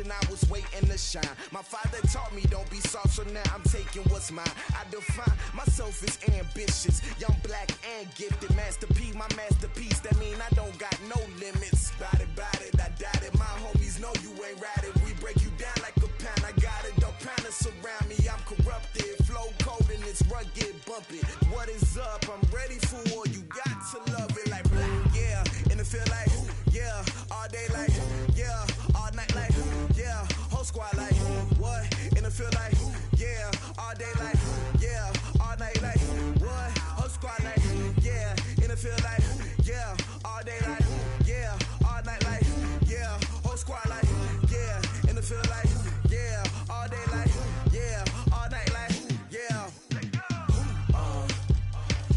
generation, I was waiting to shine. My father taught me don't be soft, so now I'm taking what's mine. I define myself as ambitious, young, black, and gifted. Master P, my masterpiece, that mean I don't got no limits. Bout it, I doubt it. My homies know you ain't ratted. We break you down like a pound. I got it, don't pound to surround me. I'm corrupted, flow cold and it's rugged, bump it. What is up? I'm ready for war. You got to love it like yeah, and it feel like yeah, all day like yeah, all night like yeah, whole squad like what? And it feel like yeah, all day like yeah, all night like what? Whole squad like yeah, and it feel like yeah, all day like yeah, all night like yeah, whole squad like yeah, and it feel like yeah, all day like yeah, all night like yeah.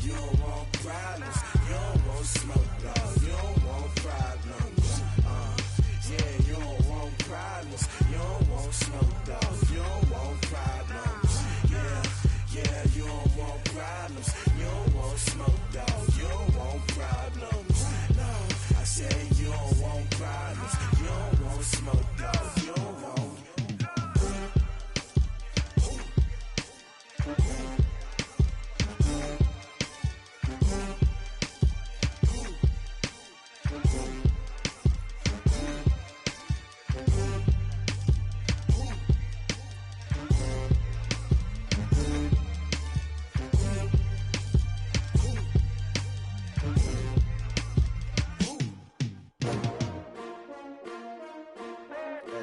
You don't want problems, you don't want smoke, dog. You don't want problems. Yeah, you don't want problems, you don't want smoke, dog. You don't want problems. Yeah, you don't want problems, you don't want smoke, dog. You don't want problems. No, I said you don't want problems, you don't want smoke, dog. You don't want.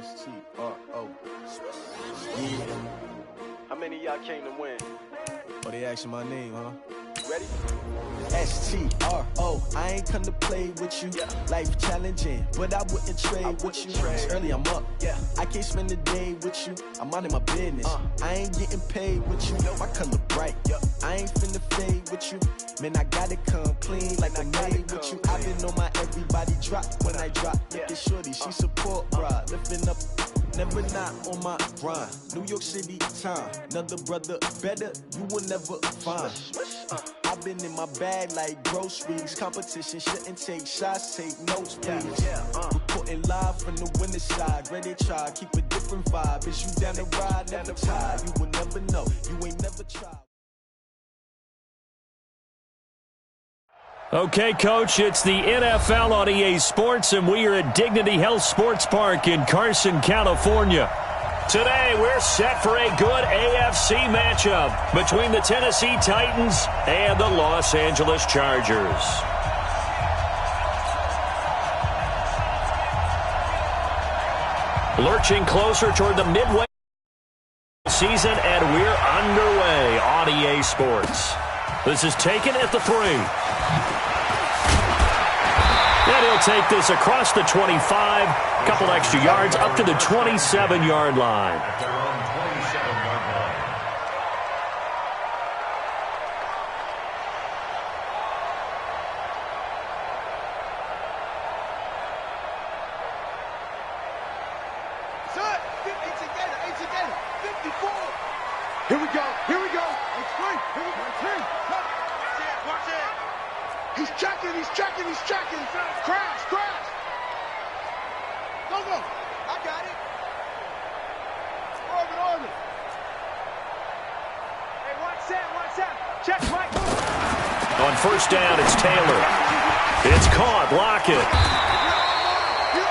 S-T-R-O. Yeah. How many of y'all came to win? Oh, they asking my name, huh? Ready? S-T-R-O. I ain't come to play with you. Life challenging, but I wouldn't trade with you. It's early, I'm up. I can't spend the day with you. I'm out in my business. I ain't getting paid with you. My color bright. I ain't finna fade with you. Man, I gotta come clean like I made with you. I've been on my everybody drop when I drop. Look at shorty, she support, bruh. Lifting up. Never not on my grind. New York City time. Another brother better, you will never find. I've been in my bag like groceries. Competition shouldn't take shots, take notes, please. Reporting live from the winning side. Ready to try, keep a different vibe. Is you down the ride, never tired. You will never know, you ain't never tried. Okay, Coach, it's the NFL on EA Sports, and we are at Dignity Health Sports Park in Carson, California. Today, we're set for a good AFC matchup between the Tennessee Titans and the Los Angeles Chargers. Lurching closer toward the midway season, and we're underway on EA Sports. This is taken at the 3. And he'll take this across the 25, couple extra yards, up to the 27-yard line. Here we go. It's free. Here we go. Team. Watch it. He's checking. Crash. Go. I got it. Orbit. Hey, watch that. Check, Mike. On first down, it's Taylor. It's caught. Lockett.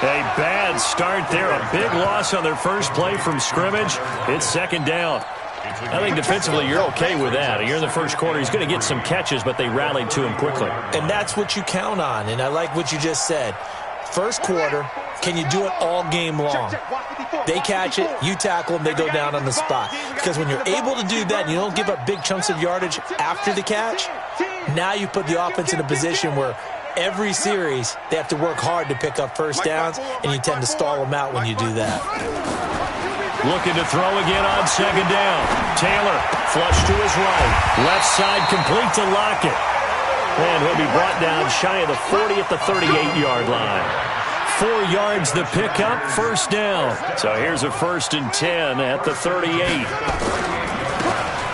A bad start there. A big loss on their first play from scrimmage. It's second down. I think defensively you're okay with that. You're in the first quarter. He's going to get some catches, but they rallied to him quickly. And that's what you count on, and I like what you just said. First quarter, can you do it all game long? They catch it, you tackle them, they go down on the spot. Because when you're able to do that and you don't give up big chunks of yardage after the catch, now you put the offense in a position where every series they have to work hard to pick up first downs, and you tend to stall them out when you do that. Looking to throw again on second down. Taylor, flush to his right. Left side complete to Lockett. And he'll be brought down shy of the 40 at the 38-yard line. 4 yards the pickup, first down. So here's a 1st and 10 at the 38.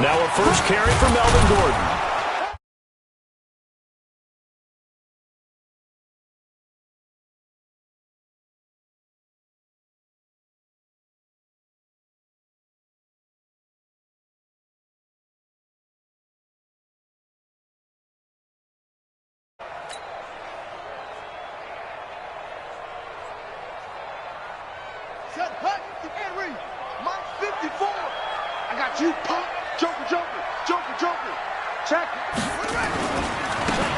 Now a first carry for Melvin Gordon. Henry, Mike 54. I got you, punk. Joker, Joker, Joker, Joker. Check.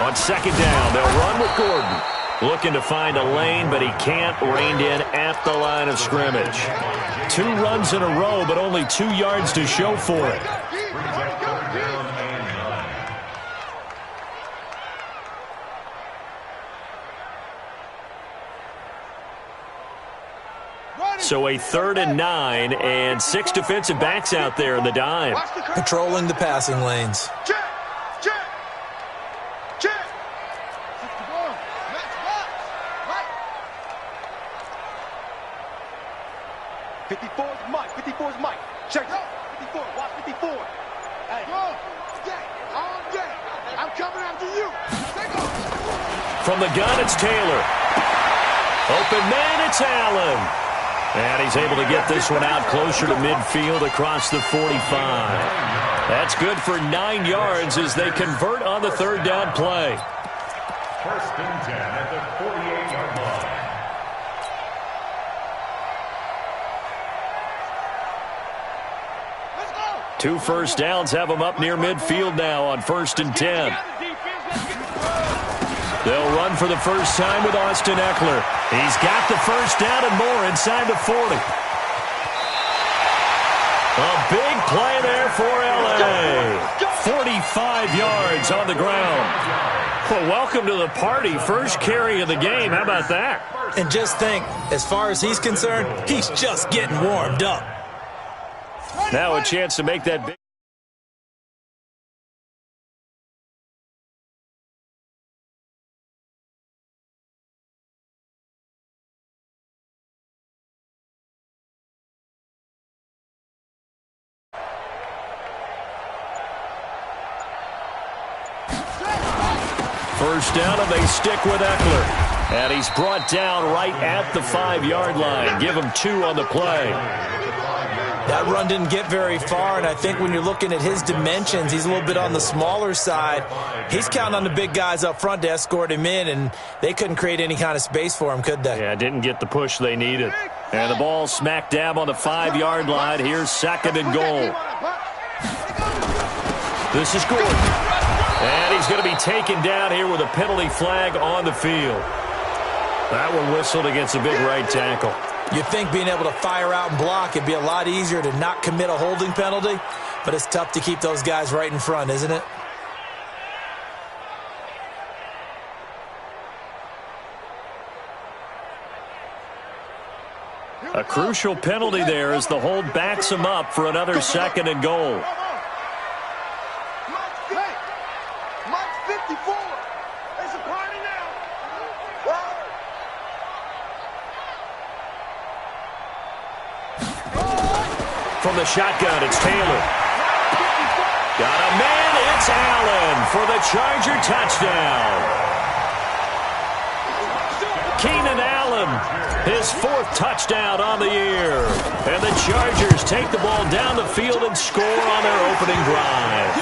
On second down, they'll run with Gordon. Looking to find a lane, but he can't. Reined in at the line of scrimmage. 2 runs in a row, but only 2 yards to show for it. So a 3rd and 9, and 6 defensive backs out there in the dime. Patrolling the passing lanes. Check, check, check. 54 is Mike. 54 is Mike. Check it. 54. Watch 54. Hey. Go. All day. I'm coming after you. Take off. From the gun, it's Taylor. Open man, it's Allen. And he's able to get this one out closer to midfield across the 45. That's good for 9 yards as they convert on the 3rd down play. 1st and 10 at the 48-yard line. Let's go. 2 first downs have them up near midfield now on 1st and 10. They'll run for the first time with Austin Eckler. He's got the first down and more inside the 40. A big play there for L.A. 45 yards on the ground. Well, welcome to the party. First carry of the game. How about that? And just think, as far as he's concerned, he's just getting warmed up. Now a chance to make that big. First down, and they stick with Eckler. And he's brought down right at the 5-yard line. Give him 2 on the play. That run didn't get very far, and I think when you're looking at his dimensions, he's a little bit on the smaller side. He's counting on the big guys up front to escort him in, and they couldn't create any kind of space for him, could they? Yeah, didn't get the push they needed. And the ball smack dab on the 5-yard line. Here's 2nd and goal. This is Gordon. And he's going to be taken down here with a penalty flag on the field. That one whistled against a big right tackle. You'd think being able to fire out and block it'd be a lot easier to not commit a holding penalty, but it's tough to keep those guys right in front, isn't it? A crucial penalty there as the hold backs him up for another 2nd and goal. Mike 54. It's a party now. From the shotgun, it's Taylor. Got a man, it's Allen for the Charger touchdown. Keenan Allen, his 4th touchdown on the year. And the Chargers take the ball down the field and score on their opening drive.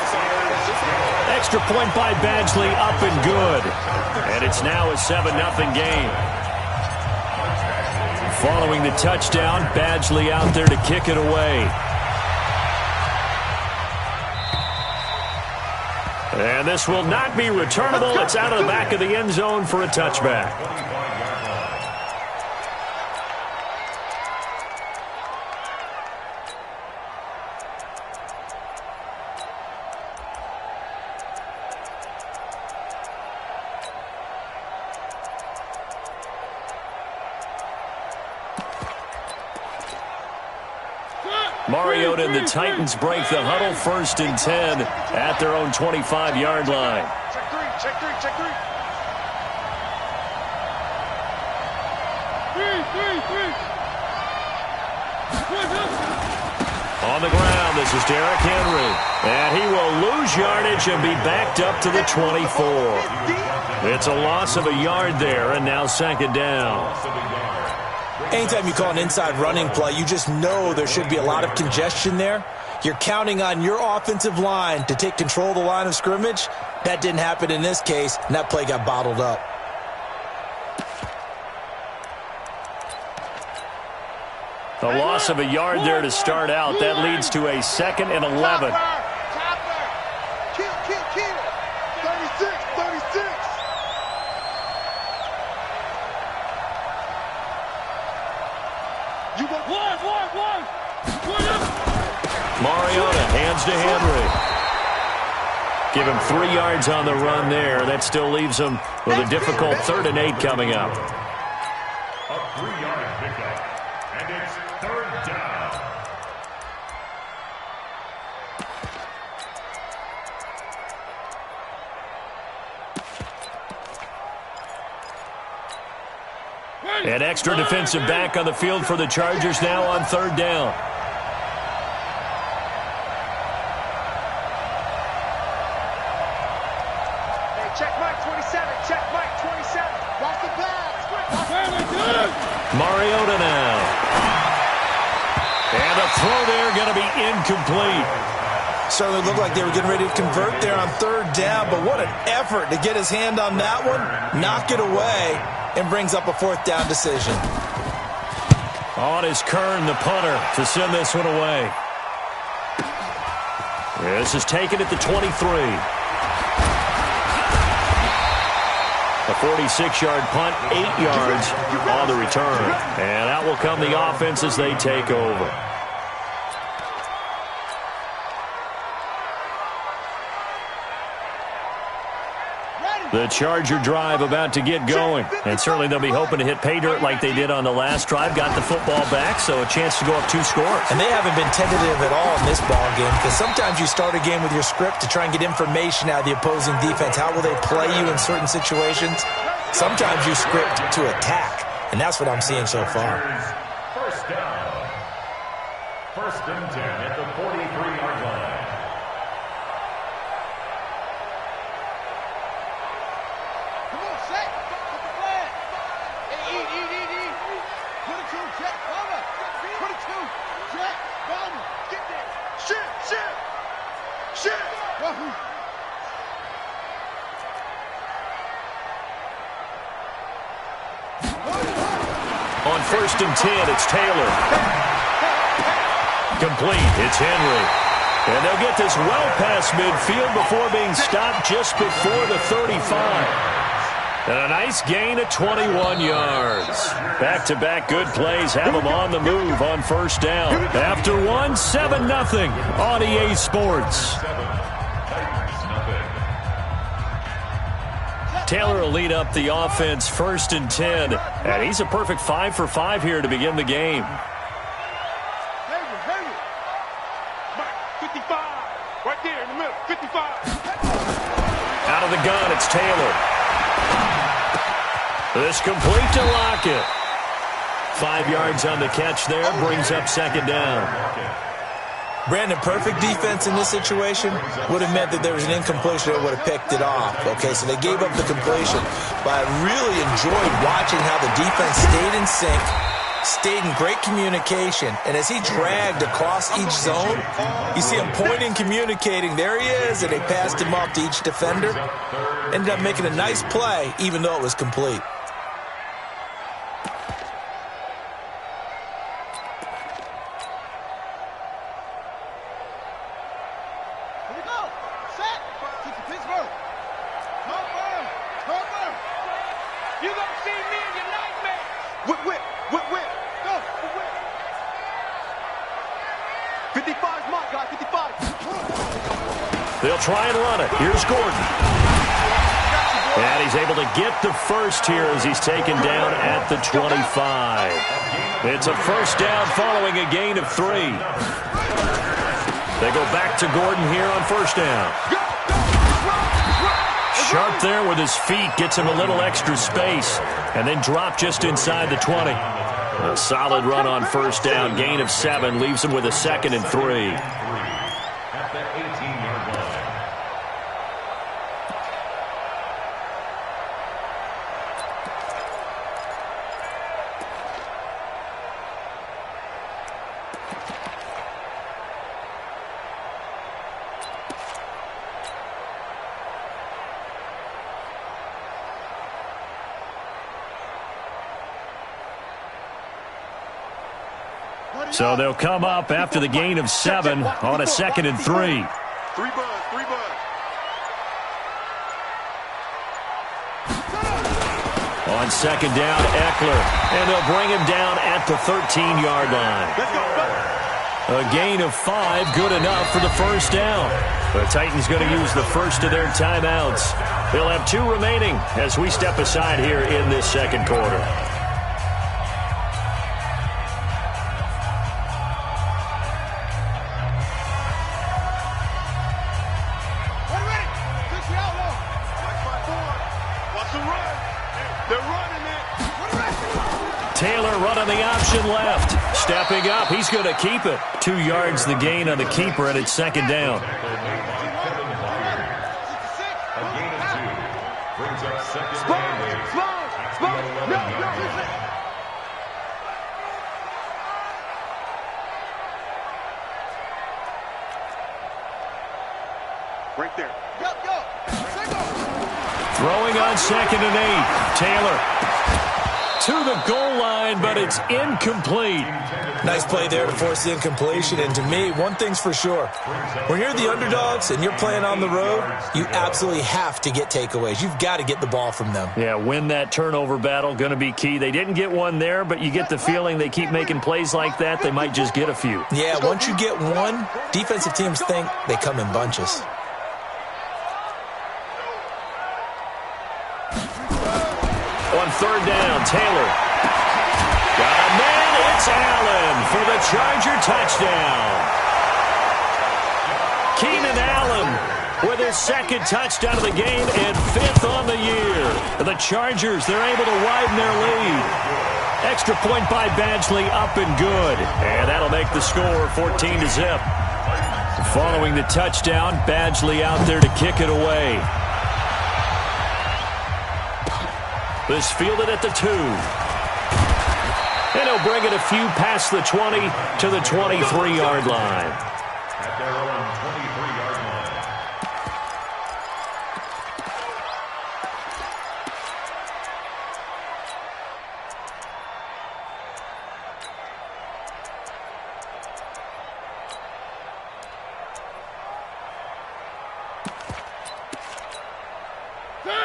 Extra point by Badgley, up and good. And it's now a 7-0 game. Following the touchdown, Badgley out there to kick it away. And this will not be returnable. It's out of the back of the end zone for a touchback. Mariota and the Titans break the huddle, 1st and 10 at their own 25-yard line. Check 3, check 3, check 3. 3. On the ground, this is Derrick Henry. And he will lose yardage and be backed up to the 24. It's a loss of a yard there, and now 2nd down. Anytime you call an inside running play, you just know there should be a lot of congestion there. You're counting on your offensive line to take control of the line of scrimmage. That didn't happen in this case, and that play got bottled up. A loss of a yard there to start out. That leads to a 2nd and 11. Kill. 36. You go. One. Mariota hands to Henry. Give him 3 yards on the run there. That still leaves him with a difficult 3rd and 8 coming up. A 3-yard pickup, and it's 3rd down. An extra defensive back on the field for the Chargers now on 3rd down. Check Mike 27. Watch the pass. Mariota now. And a throw there going to be incomplete. Certainly looked like they were getting ready to convert there on 3rd down, but what an effort to get his hand on that one, knock it away, and brings up a 4th down decision. On is Kern, the punter, to send this one away. This is taken at the 23. A 46-yard punt, 8 yards on the return. And out will come the offense as they take over. The Charger drive about to get going. And certainly they'll be hoping to hit pay dirt like they did on the last drive. Got the football back, so a chance to go up 2 scores. And they haven't been tentative at all in this ball game, because sometimes you start a game with your script to try and get information out of the opposing defense. How will they play you in certain situations? Sometimes you script to attack, and that's what I'm seeing so far. First down. 1st and 10 at the 43-yard line. Come on, set. Put the flag. Hey, eat. 22, Jack, bomber. 22, Jack, bomber. Get there. Shit. Wahoo. On 1st and 10, it's Taylor. Complete. It's Henry. And they'll get this well past midfield before being stopped just before the 35. And a nice gain of 21 yards. Back-to-back good plays have them on the move on 1st down. After one, 7-0 on EA Sports. Taylor will lead up the offense 1st and 10. And he's a perfect 5 for 5 here to begin the game. Henry. Mike, 55. Right there in the middle. 55. Out of the gun, it's Taylor. This complete to Lockett. 5 yards on the catch there, brings up 2nd down. Brandon, perfect defense in this situation would have meant that there was an incompletion that would have picked it off. Okay, so they gave up the completion. But I really enjoyed watching how the defense stayed in sync, stayed in great communication. And as he dragged across each zone, you see him pointing, communicating. There he is, and they passed him off to each defender. Ended up making a nice play, even though it was complete. They'll try and run it. Here's Gordon. And he's able to get the first here as he's taken down at the 25. It's a 1st down following a gain of 3. They go back to Gordon here on 1st down. Sharp there with his feet, gets him a little extra space, and then drop just inside the 20. A solid run on 1st down, gain of 7, leaves him with a 2nd and 3. At the 18-yard line. So they'll come up after the gain of 7 on a 2nd and 3. 3 buzz, 3 buzz. On 2nd down, Eckler. And they'll bring him down at the 13-yard line. Let's go. A gain of 5, good enough for the first down. The Titans going to use the first of their timeouts. They'll have 2 remaining as we step aside here in this second quarter. Taylor run on the option left. Stepping up, he's going to keep it. 2 yards the gain on the keeper, and it's 2nd down. A gain of 2 brings up 2nd and 8. Right there. Throwing on 2nd and 8. Taylor to the goal line, but it's incomplete. Nice play there to force the incompletion. And to me, one thing's for sure. When you're the underdogs and you're playing on the road, you absolutely have to get takeaways. You've got to get the ball from them. Yeah, win that turnover battle, going to be key. They didn't get one there, but you get the feeling they keep making plays like that, they might just get a few. Yeah, once you get one, defensive teams think they come in bunches. On 3rd down, Taylor. Got a man, it's Allen for the Charger touchdown. Keenan Allen with his 2nd touchdown of the game and 5th on the year. The Chargers, they're able to widen their lead. Extra point by Badgley, up and good. And that'll make the score 14-0. Following the touchdown, Badgley out there to kick it away. This fielded at the 2. And he'll bring it a few past the 20 to the 23-yard line. At their own 23-yard line.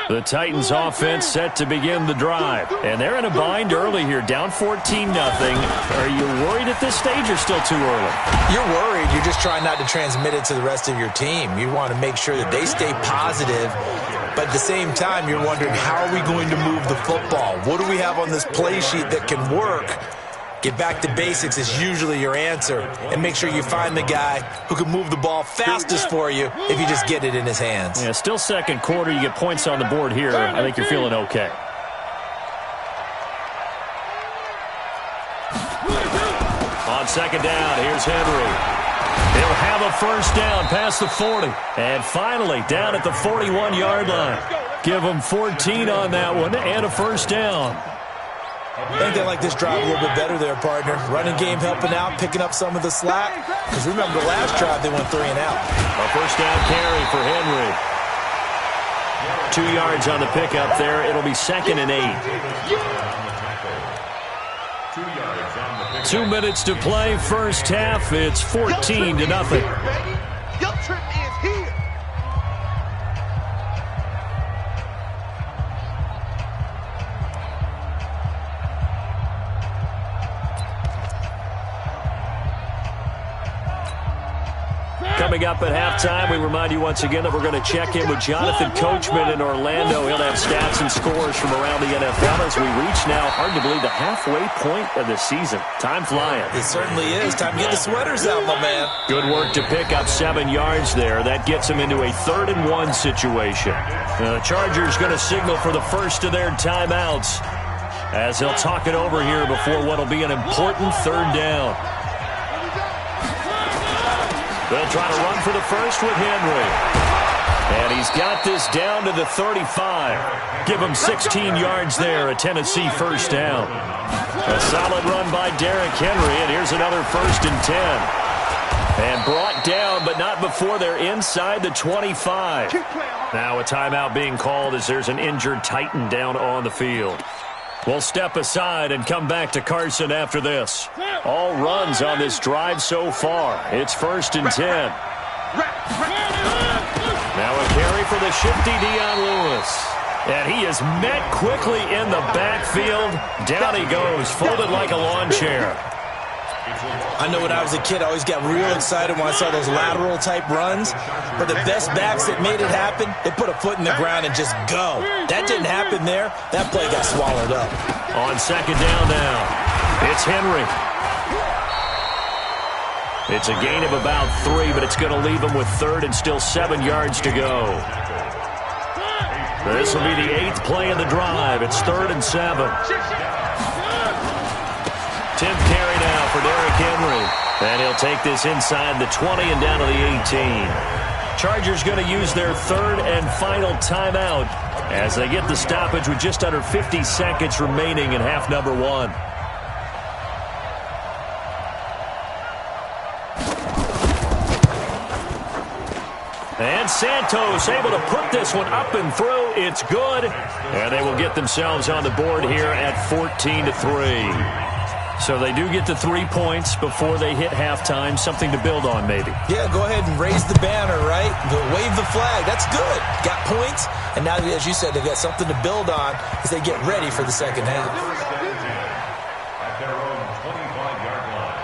The Titans offense set to begin the drive. And they're in a bind early here, down 14-0. Are you worried at this stage or still too early? You're worried. You're just trying not to transmit it to the rest of your team. You want to make sure that they stay positive. But at the same time, you're wondering, how are we going to move the football? What do we have on this play sheet that can work? Get back to basics is usually your answer. And make sure you find the guy who can move the ball fastest for you if you just get it in his hands. Yeah, still second quarter. You get points on the board here. I think you're feeling okay. On 2nd down, here's Henry. He'll have a first down past the 40. And finally, down at the 41-yard line. Give them 14 on that one and a first down. I think they like this drive a little bit better there, partner. Running game helping out, picking up some of the slack. Because remember, the last drive they went 3 and out. A first down carry for Henry. 2 yards on the pickup there. It'll be 2nd and 8. 2 minutes to play, first half. It's 14-0. Your trip is here. Coming up at halftime, we remind you once again that we're going to check in with Jonathan Coachman in Orlando. He'll have stats and scores from around the NFL as we reach now, hard to believe, the halfway point of the season. Time flying. It certainly is. Time to get the sweaters out, my man. Good work to pick up 7 yards there. That gets him into a 3rd and 1 situation. The Chargers going to signal for the first of their timeouts as he'll talk it over here before what will be an important 3rd down. They'll try to run for the first with Henry. And he's got this down to the 35. Give him 16 yards there, a Tennessee first down. A solid run by Derrick Henry, and here's another 1st and 10. And brought down, but not before they're inside the 25. Now a timeout being called as there's an injured Titan down on the field. We'll step aside and come back to Carson after this. All runs on this drive so far. It's 1st and 10. Now a carry for the shifty Dion Lewis. And he is met quickly in the backfield. Down he goes, folded like a lawn chair. I know when I was a kid, I always got real excited when I saw those lateral-type runs. But the best backs that made it happen, they put a foot in the ground and just go. That didn't happen there. That play got swallowed up. On 2nd down now, it's Henry. It's a gain of about 3, but it's going to leave him with 3rd and still 7 yards to go. This will be the 8th play of the drive. It's 3rd and 7. 10th carry now for Derrick Henry. And he'll take this inside the 20 and down to the 18. Chargers going to use their 3rd and final timeout as they get the stoppage with just under 50 seconds remaining in half number 1. And Santos able to put this one up and through. It's good. And they will get themselves on the board here at 14-3. So they do get the 3 points before they hit halftime. Something to build on, maybe. Yeah, go ahead and raise the banner, right? Wave the flag. That's good. Got points. And now, as you said, they've got something to build on as they get ready for the second half. At their own 25-yard line.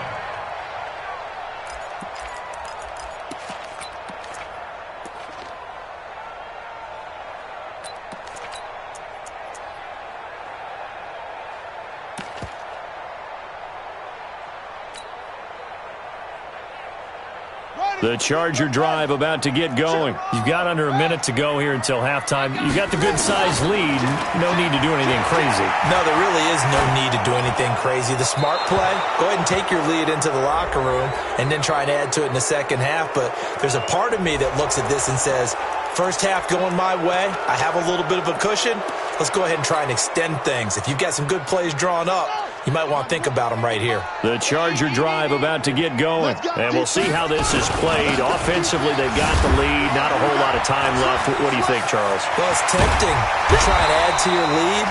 The Charger drive about to get going. You've got under a minute to go here until halftime. You've got the good-sized lead. No need to do anything crazy. No, there really is no need to do anything crazy. The smart play, go ahead and take your lead into the locker room and then try and add to it in the second half. But there's a part of me that looks at this and says, first half going my way. I have a little bit of a cushion. Let's go ahead and try and extend things. If you've got some good plays drawn up, you might want to think about them right here. The Charger drive about to get going. And we'll see how this is played. Offensively, they've got the lead. Not a whole lot of time left. What do you think, Charles? Well, it's tempting to try and add to your lead.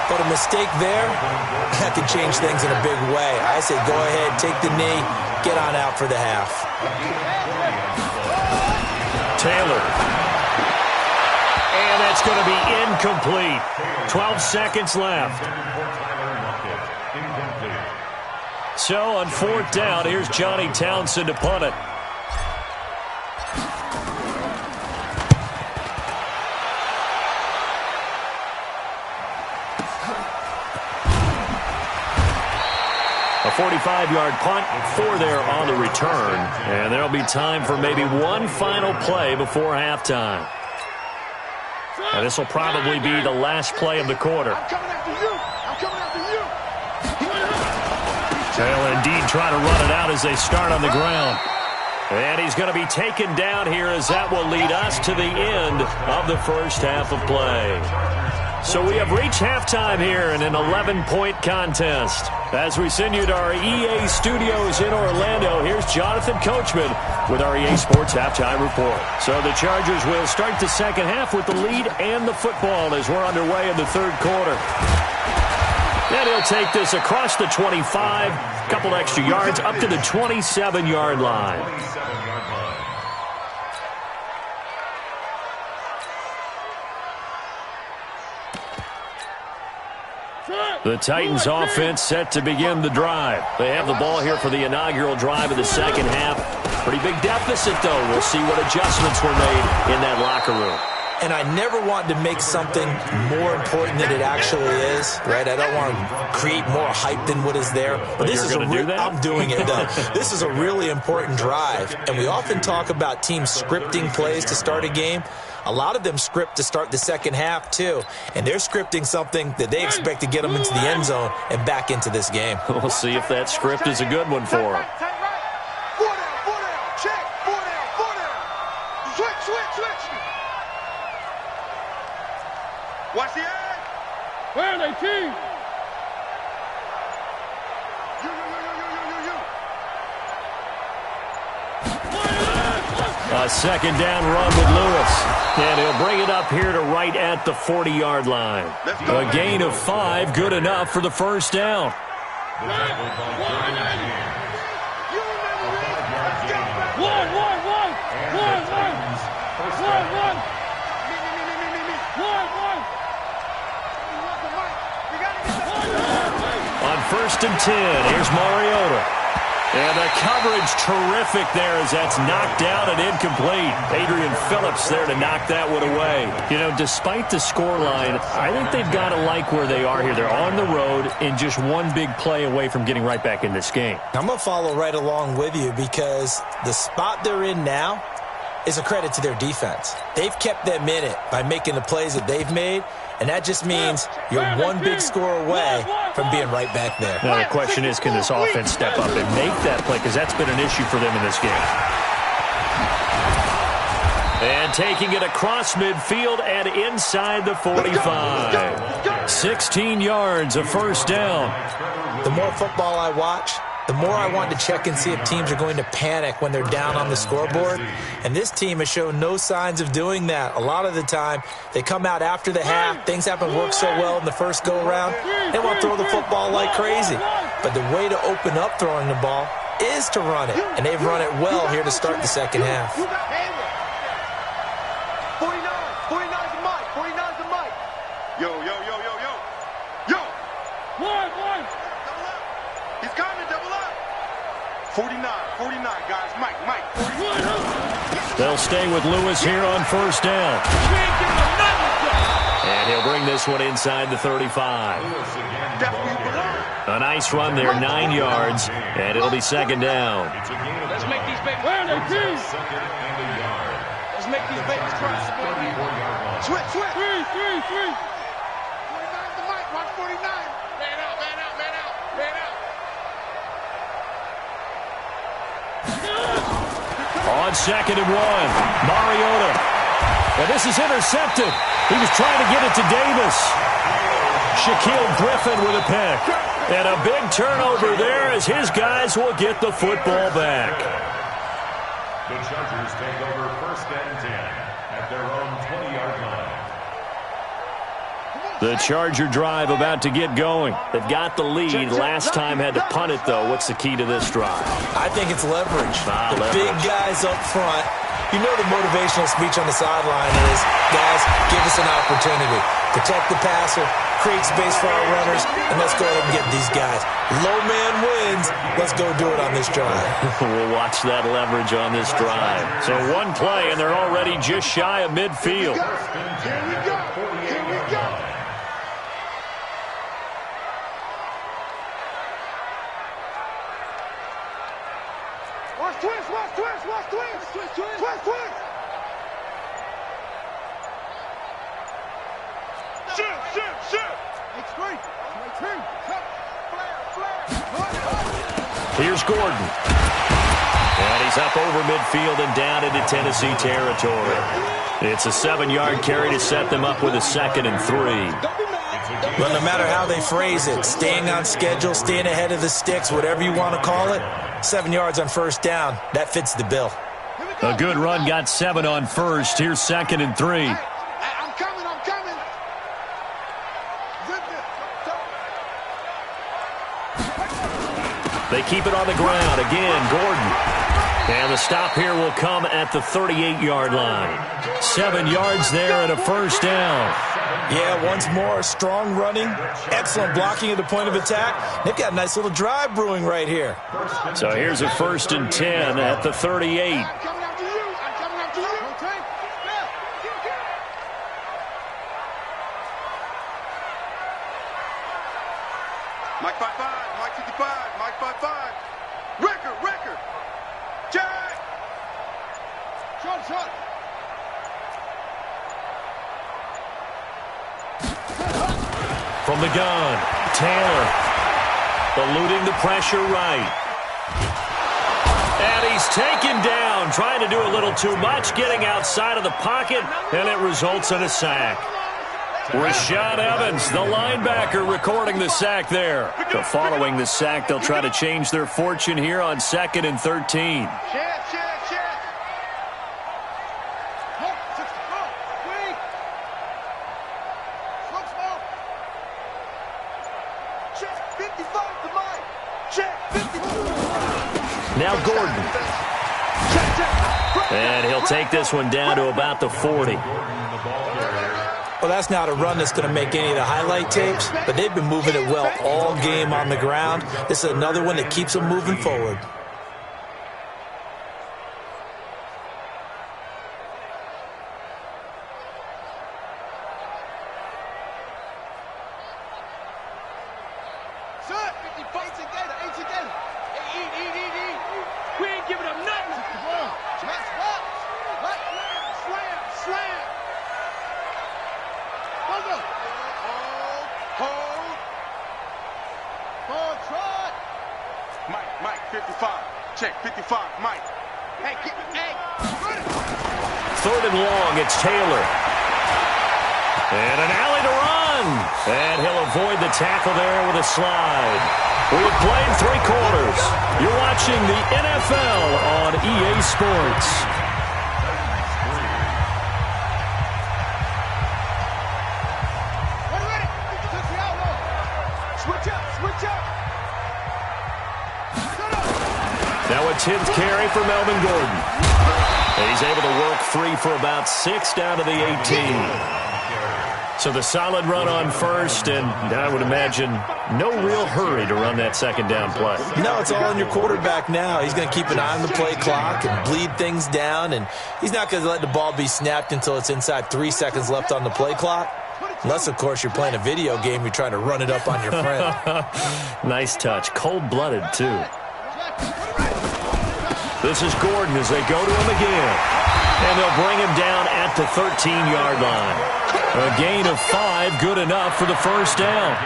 But a mistake there, that could change things in a big way. I say go ahead, take the knee, get on out for the half. Taylor. And that's going to be incomplete. 12 seconds left. So on 4th down, here's Johnny Townsend to punt it. A 45-yard punt, 4 there on the return. And there'll be time for maybe one final play before halftime. And this will probably be the last play of the quarter. I'm coming after you. I'm coming after you. They'll indeed try to run it out as they start on the ground. And he's going to be taken down here as that will lead us to the end of the first half of play. So we have reached halftime here in an 11-point contest. As we send you to our EA studios in Orlando, here's Jonathan Coachman with our EA Sports Halftime Report. So the Chargers will start the second half with the lead and the football as we're underway in the third quarter. And he'll take this across the 25, a couple extra yards, up to the 27-yard line. The Titans offense set to begin the drive. They have the ball here for the inaugural drive of the second half. Pretty big deficit, though. We'll see what adjustments were made in that locker room. And I never want to make something more important than it actually is, right? I don't want to create more hype than what is there. But this is I'm doing it, though. This is a really important drive. And we often talk about teams scripting plays to start a game. A lot of them script to start the second half, too. And they're scripting something that they expect to get them into the end zone and back into this game. We'll see if that script is a good one for them. Watch the edge. Where are they, team? You. A second down run with Lewis. And he'll bring it up here to right at the 40-yard line. A gain of 5, good enough for the first down. On 1st and 10, here's Mariota. And the coverage terrific there as that's knocked down and incomplete. Adrian Phillips there to knock that one away. You know, despite the scoreline, I think they've got to like where they are here. They're on the road and just one big play away from getting right back in this game. I'm going to follow right along with you because the spot they're in now is a credit to their defense. They've kept them in it by making the plays that they've made, and that just means you're one big score away from being right back there. Now, the question is, can this offense step up and make that play? Because that's been an issue for them in this game. And taking it across midfield and inside the 45. 16 yards, a first down. The more football I watch, the more I want to check and see if teams are going to panic when they're down on the scoreboard. And this team has shown no signs of doing that. A lot of the time, they come out after the half. Things haven't worked so well in the first go-around. They want to throw the football like crazy. But the way to open up throwing the ball is to run it. And they've run it well here to start the second half. 49's the mic. 49's the mic. Yo. He's coming, double up. 49, guys. Mike. 49. They'll stay with Lewis here on first down. And he'll bring this one inside the 35. A nice run there, 9 yards, and it'll be second down. Let's make these babies cry. Let's make these babies cry. Switch. 3. 49's the mic. Watch 49. Man out. On 2nd and 1, Mariota. And this is intercepted. He was trying to get it to Davis. Shaquille Griffin with a pick. And a big turnover there as his guys will get the football back. The Chargers take over 1st and 10 at their own 20-yard line. The Charger drive about to get going. They've got the lead. Last time had to punt it, though. What's the key to this drive? I think it's leverage. Leverage. Big guys up front. You know the motivational speech on the sideline is, guys, give us an opportunity. Protect the passer, create space for our runners, and let's go ahead and get these guys. Low man wins. Let's go do it on this drive. We'll watch that leverage on this drive. So one play, and they're already just shy of midfield. Here we go. Watch twist. Shoot. Here's Gordon. And he's up over midfield and down into Tennessee territory. It's a 7-yard carry to set them up with a 2nd and 3. Well, no matter how they phrase it, staying on schedule, staying ahead of the sticks, whatever you want to call it, 7 yards on first down, that fits the bill. A good run got 7 on first. Here's 2nd and 3. I'm coming. They keep it on the ground. Again, Gordon. And the stop here will come at the 38-yard line. 7 yards there and a first down. Yeah, once more, strong running, excellent blocking at the point of attack. They've got a nice little drive brewing right here. So here's a 1st and 10 at the 38. I'm coming after you. Mike 5-5, Mike 55, Mike 5-5. Record. Jack. Shot. From the gun, Taylor eluding the pressure right. And he's taken down, trying to do a little too much, getting outside of the pocket, and it results in a sack. Rashad Evans, the linebacker, recording the sack there. So following the sack, they'll try to change their fortune here on 2nd and 13. 55 to Mike. Check. 52. Now Gordon. And he'll take this one down to about the 40. Well, that's not a run that's going to make any of the highlight tapes, but they've been moving it well all game on the ground. This is another one that keeps them moving forward. Mike, 55. Check, 55, Mike. Hey. Third and long, it's Taylor. And an alley to run. And he'll avoid the tackle there with a slide. We have played 3 quarters. You're watching the NFL on EA Sports. Now a 10th carry for Melvin Gordon. And he's able to work free for about 6 down to the 18. So the solid run on first, and I would imagine no real hurry to run that second down play. No, it's all on your quarterback now. He's going to keep an eye on the play clock and bleed things down, and he's not going to let the ball be snapped until it's inside 3 seconds left on the play clock. Unless, of course, you're playing a video game, you're trying to run it up on your friend. Nice touch. Cold-blooded, too. This is Gordon as they go to him again. And they'll bring him down at the 13-yard line. A gain of 5, good enough for the first down.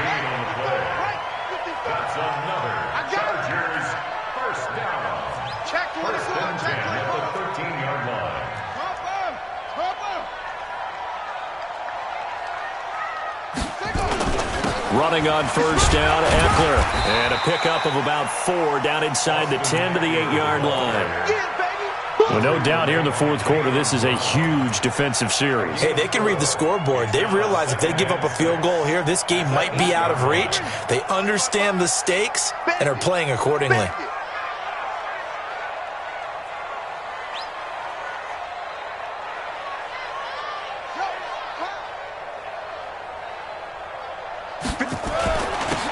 That's another Chargers first down. Check 24. First and 10 at the 13-yard line. Running on first down, Eckler. And a pickup of about 4 down inside the 10 to the 8-yard line. Well, no doubt here in the fourth quarter, this is a huge defensive series. Hey, they can read the scoreboard. They realize if they give up a field goal here, this game might be out of reach. They understand the stakes and are playing accordingly.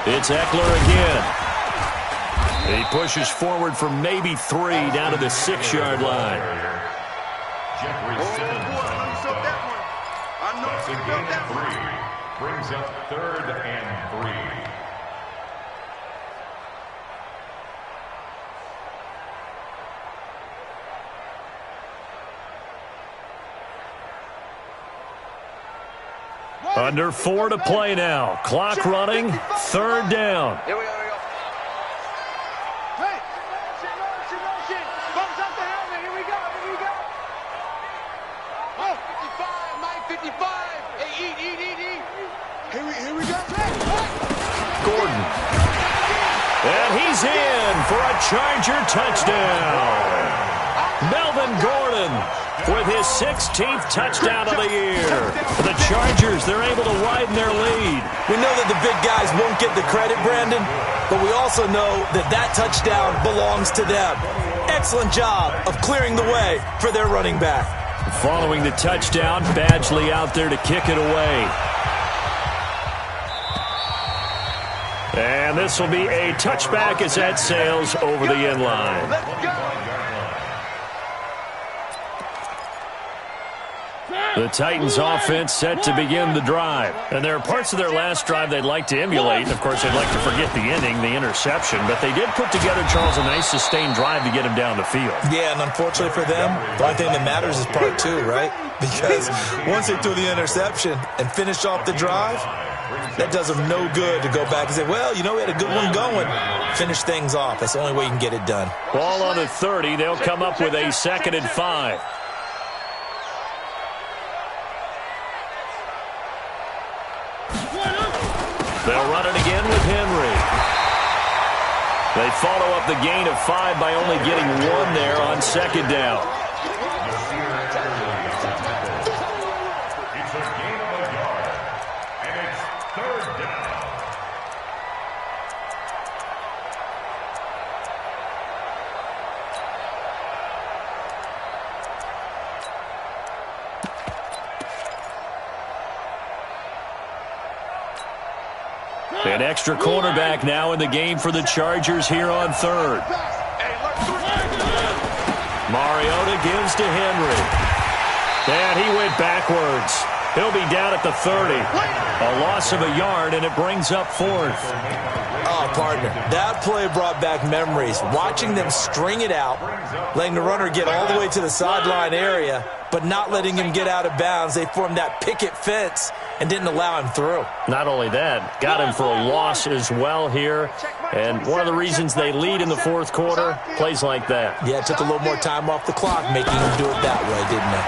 It's Eckler again. He pushes forward for maybe 3 down to the 6-yard line. Jeffrey Simmons on the stop. That's a gain of 3. Brings up 3rd and 3. Under 4 to play now. Clock running. 3rd down. Here we go. Hey, motion. Bumps up the helmet. Here we go. Oh, 55, Mike, 55. Hey, eat. Here we go. Gordon. And he's in for a Charger touchdown. Melvin Gordon with his 16th touchdown of the year. For the Chargers, they're able to widen their lead. We know that the big guys won't get the credit, Brandon, but we also know that that touchdown belongs to them. Excellent job of clearing the way for their running back. Following the touchdown, Badgley out there to kick it away. And this will be a touchback as that sails over the end line. Let's go. The Titans offense set to begin the drive. And there are parts of their last drive they'd like to emulate. And, of course, they'd like to forget the ending, the interception. But they did put together, Charles, a nice sustained drive to get him down the field. Yeah, and unfortunately for them, the only thing that matters is part 2, right? Because once they threw the interception and finished off the drive, that does them no good to go back and say, well, you know, we had a good one going. Finish things off. That's the only way you can get it done. Ball on the 30. They'll come up with a 2nd and 5. They'll run it again with Henry. They follow up the gain of 5 by only getting 1 there on 2nd down. It's a gain of a yard, and it's 3rd down. An extra quarterback now in the game for the Chargers here on third. Mariota gives to Henry. And he went backwards. He'll be down at the 30. A loss of a yard, and it brings up fourth. Oh, partner, that play brought back memories. Watching them string it out, letting the runner get all the way to the sideline area, but not letting him get out of bounds. They formed that picket fence and didn't allow him through. Not only that, got him for a loss as well here. And one of the reasons they lead in the fourth quarter, plays like that. Yeah, it took a little more time off the clock making him do it that way, didn't it?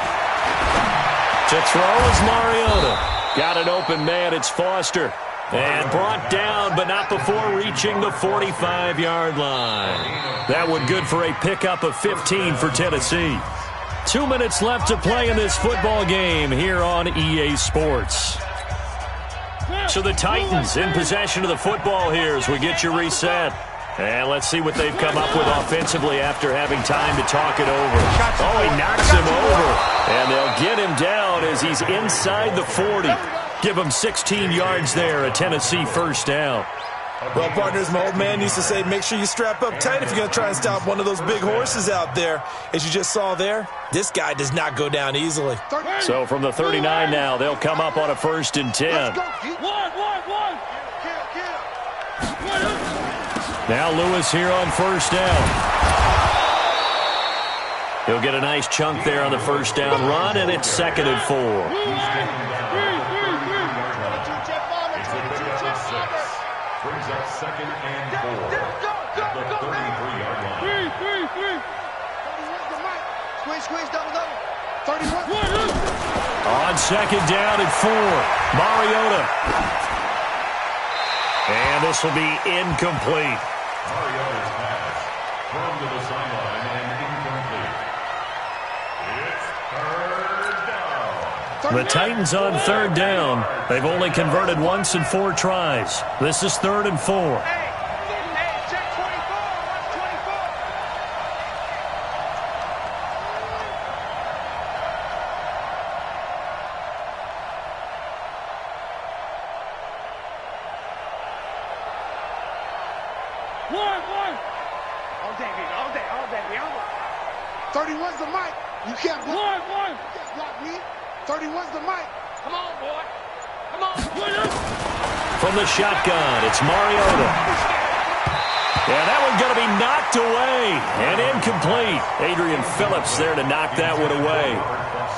To throw is Mariota. Got an open man. It's Foster. And brought down, but not before reaching the 45-yard line. That one good for a pickup of 15 for Tennessee. 2 minutes left to play in this football game here on EA Sports. So the Titans in possession of the football here as we get you reset. And let's see what they've come up with offensively after having time to talk it over. Oh, he knocks him over. And they'll get him down as he's inside the 40. Give him 16 yards there, a Tennessee first down. Well, partners, my old man used to say, make sure you strap up tight if you're going to try and stop one of those big horses out there. As you just saw there, this guy does not go down easily. So from the 39 now, they'll come up on a 1st and 10. Now Lewis here on first down. He'll get a nice chunk there on the first down run, and it's 2nd and 4. Brings up 2nd and 4 at the 33-yard line. Squeeze, double. 31. On 2nd down and 4, Mariota. And this will be incomplete. Mariota's pass thrown to the sideline and incomplete. It's 3rd down. The Titans on 3rd down. They've only converted once in 4 tries. This is 3rd and 4. Check 24. All day. 31's the mic. You can't block. You can't block me. 31's the mic. Come on, boy. From the shotgun, it's Mariota. Yeah, that one's going to be knocked away and incomplete. Adrian Phillips there to knock that one away.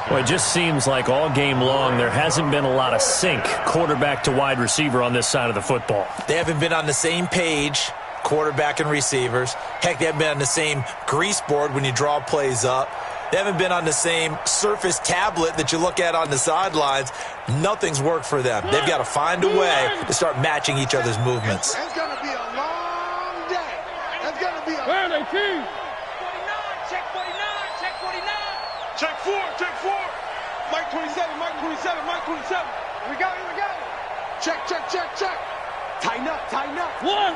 Well, it just seems like all game long there hasn't been a lot of sync quarterback to wide receiver on this side of the football. They haven't been on the same page, quarterback and receivers. Heck, they haven't been on the same grease board when you draw plays up. They haven't been on the same Surface tablet that you look at on the sidelines. Nothing's worked for them. They've got to find a way to start matching each other's movements. It's going to be a long day. It's going to be a... Where are they, team? 49, check 49. Check 4. Mike 27. Here we go. Check. Tighten up. One.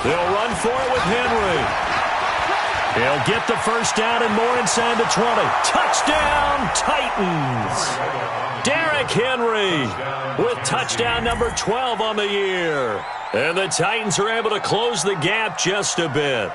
They'll run for it with Henry. He'll get the first down and more inside the 20. Touchdown, Titans. Derrick Henry with touchdown number 12 on the year. And the Titans are able to close the gap just a bit.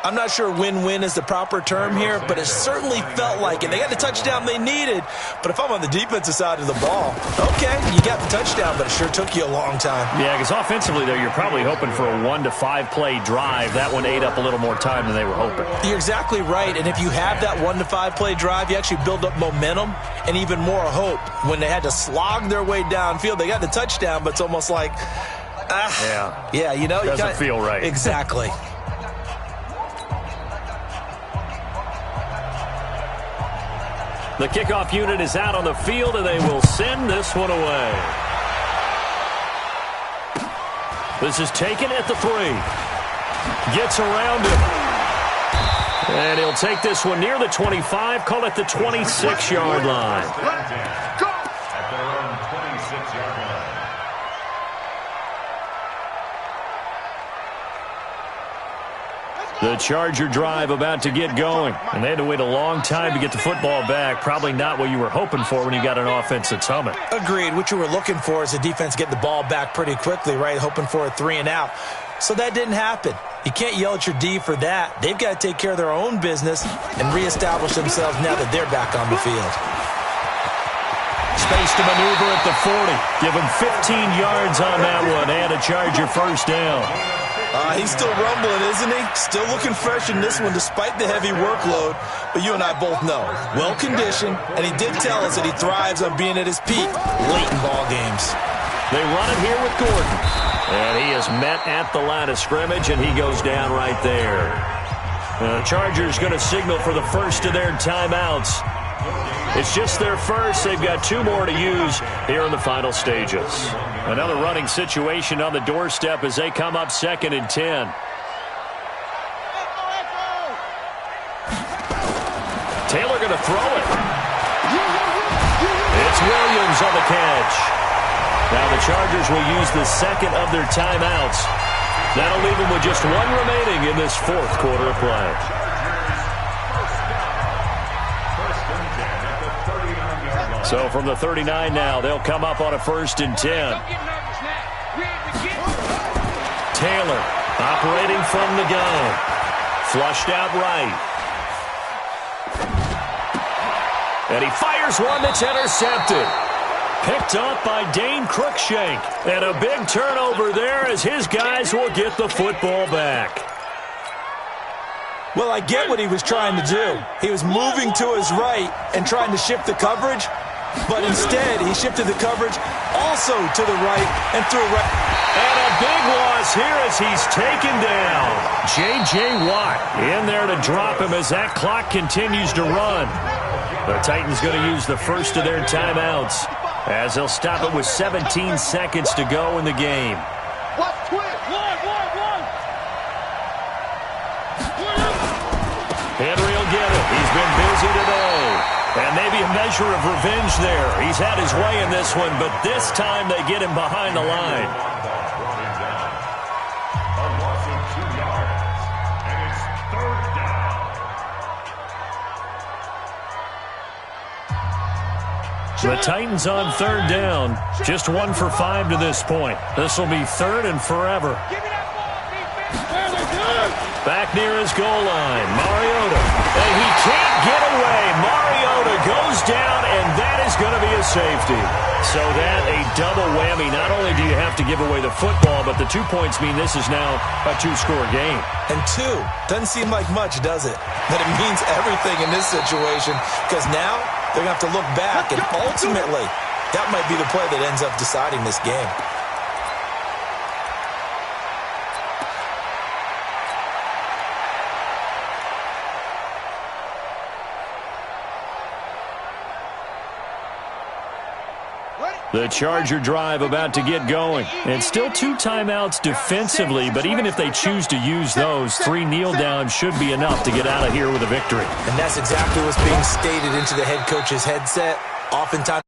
I'm not sure win-win is the proper term here, but it certainly felt like it. They got the touchdown they needed, but if I'm on the defensive side of the ball, okay, you got the touchdown, but it sure took you a long time. Yeah, because offensively, though, you're probably hoping for a 1 to 5 play drive. That one ate up a little more time than they were hoping. You're exactly right, and if you have that 1 to 5 play drive, you actually build up momentum and even more hope. When they had to slog their way downfield, they got the touchdown, but it's almost like, yeah, you know. Doesn't feel right. Exactly. The kickoff unit is out on the field, and they will send this one away. This is taken at the 3. Gets around him. And he'll take this one near the 25, call it the 26-yard line. At their own 26-yard line. Let's The Charger drive about to get going, and they had to wait a long time to get the football back. Probably not what you were hoping for when you got an offense that's humming. Agreed. What you were looking for is the defense getting the ball back pretty quickly, right? Hoping for a 3-and-out. So that didn't happen. You can't yell at your D for that. They've got to take care of their own business and reestablish themselves now that they're back on the field. Space to maneuver at the 40. Give him 15 yards on that one and a Charger first down. He's still rumbling, isn't he? Still looking fresh in this one despite the heavy workload. But you and I both know, well-conditioned, and he did tell us that he thrives on being at his peak late in ball games. They run it here with Gordon. And he is met at the line of scrimmage, and he goes down right there. The Chargers going to signal for the first of their timeouts. It's just their first. They've got 2 more to use here in the final stages. Another running situation on the doorstep as they come up 2nd and 10. Taylor going to throw it. It's Williams on the catch. Now the Chargers will use the second of their timeouts. That'll leave them with just 1 remaining in this 4th quarter of play. So from the 39 now, they'll come up on a 1st and 10. Taylor operating from the gun. Flushed out right. And he fires one that's intercepted. Picked up by Dane Cruikshank. And a big turnover there as his guys will get the football back. Well, I get what he was trying to do. He was moving to his right and trying to shift the coverage, but instead he shifted the coverage also to the right and threw right. And a big loss here as he's taken down. J.J. Watt in there to drop him as that clock continues to run. The Titans going to use the first of their timeouts as they'll stop it with 17 seconds to go in the game. Henry will get it. He's been busy today. And maybe a measure of revenge there. He's had his way in this one, but this time they get him behind the line. The Titans on 3rd down. Just 1 for 5 to this point. This will be 3rd and forever. Back near his goal line, Mariota. And he can't get away. Mariota goes down, and that is going to be a safety. So that a double whammy. Not only do you have to give away the football, but the 2 points mean this is now a 2-score game. And 2 doesn't seem like much, does it? But it means everything in this situation because now they're going to have to look back, and ultimately that might be the play that ends up deciding this game. The Charger drive about to get going. And still 2 timeouts defensively, but even if they choose to use those, 3 kneel downs should be enough to get out of here with a victory. And that's exactly what's being stated into the head coach's headset. Oftentimes